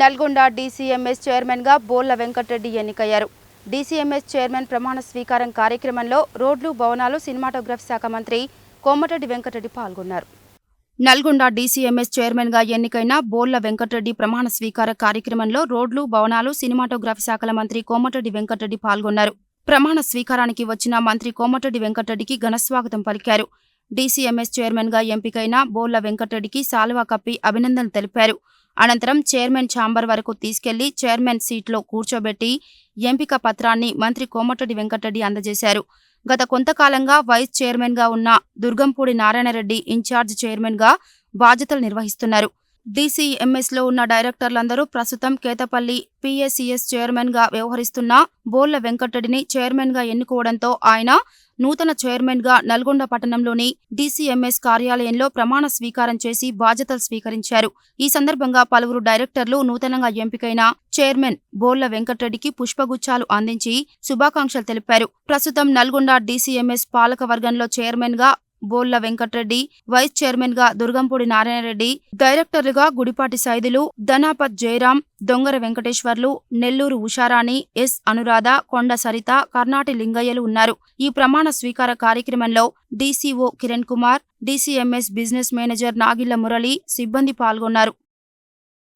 Nalgonda DCMS chairman గా బోళ్ల వెంకటరెడ్డి ఎన్నికయ్యారు. DCMS chairman ప్రమాణ స్వీకారం కార్యక్రమంలో రోడ్లు, భవనాలు, సినిమాటోగ్రఫీ శాఖ మంత్రి కోమటిరెడ్డి వెంకటరెడ్డి పాల్గొన్నారు. నల్గొండ డీసీఎంఎస్ చైర్మన్ గా ఎన్నికైన బోళ్ల వెంకటరెడ్డి ప్రమాణ స్వీకార కార్యక్రమంలో రోడ్లు, భవనాలు, సినిమాటోగ్రఫీ శాఖల మంత్రి కోమటిరెడ్డి వెంకటరెడ్డి పాల్గొన్నారు. ప్రమాణ స్వీకారానికి వచ్చిన మంత్రి కోమటిరెడ్డి వెంకటరెడ్డికి ఘనస్వాగతం పలికారు. డీసీఎంఎస్ చైర్మన్ గా ఎంపికైన బోళ్ల వెంకటరెడ్డికి శాలువా కప్పి అభినందనలు తెలిపారు. అనంతరం చైర్మన్ ఛాంబర్ వరకు తీసుకెళ్లి చైర్మన్ సీట్లో కూర్చోబెట్టి ఎంపిక పత్రాన్ని మంత్రి కోమటిరెడ్డి వెంకటరెడ్డి అందజేశారు. గత కొంతకాలంగా వైస్ చైర్మన్ గా ఉన్న దుర్గంపూడి నారాయణరెడ్డి ఇన్ఛార్జ్ చైర్మన్ గా బాధ్యతలు నిర్వహిస్తున్నారు. డీసీఎంఎస్ లో ఉన్న డైరెక్టర్లందరూ ప్రస్తుతం కేతపల్లి పీఏసీఎస్ చైర్మన్ గా వ్యవహరిస్తున్న బోళ్ల వెంకటరెడ్డిని చైర్మన్ గా ఎన్నుకోవడంతో ఆయన నూతన చైర్మన్ గా నల్గొండ పట్టణంలోని డీసీఎంఎస్ కార్యాలయంలో ప్రమాణ స్వీకారం చేసి బాధ్యతలు స్వీకరించారు. ఈ సందర్భంగా పలువురు డైరెక్టర్లు నూతనంగా ఎంపికైన చైర్మన్ బోళ్ల వెంకటరెడ్డికి పుష్పగుచ్చాలు అందించి శుభాకాంక్షలు తెలిపారు. ప్రస్తుతం నల్గొండ డీసీఎంఎస్ పాలక వర్గంలో చైర్మన్ గా బోళ్ల వెంకటరెడ్డి, వైస్ చైర్మన్ గా దుర్గంపూడి నారాయణరెడ్డి, డైరెక్టర్లుగా గుడిపాటి సైదులు, ధనాపత్ జయరాం, దొంగర వెంకటేశ్వర్లు, నెల్లూరు ఉషారాణి, ఎస్ అనురాధ, కొండ సరిత, కర్నాటి లింగయ్యలు ఉన్నారు. ఈ ప్రమాణ స్వీకార కార్యక్రమంలో DCO Kiran Kumar, DCMS business manager Nagilla Murali, సిబ్బంది పాల్గొన్నారు.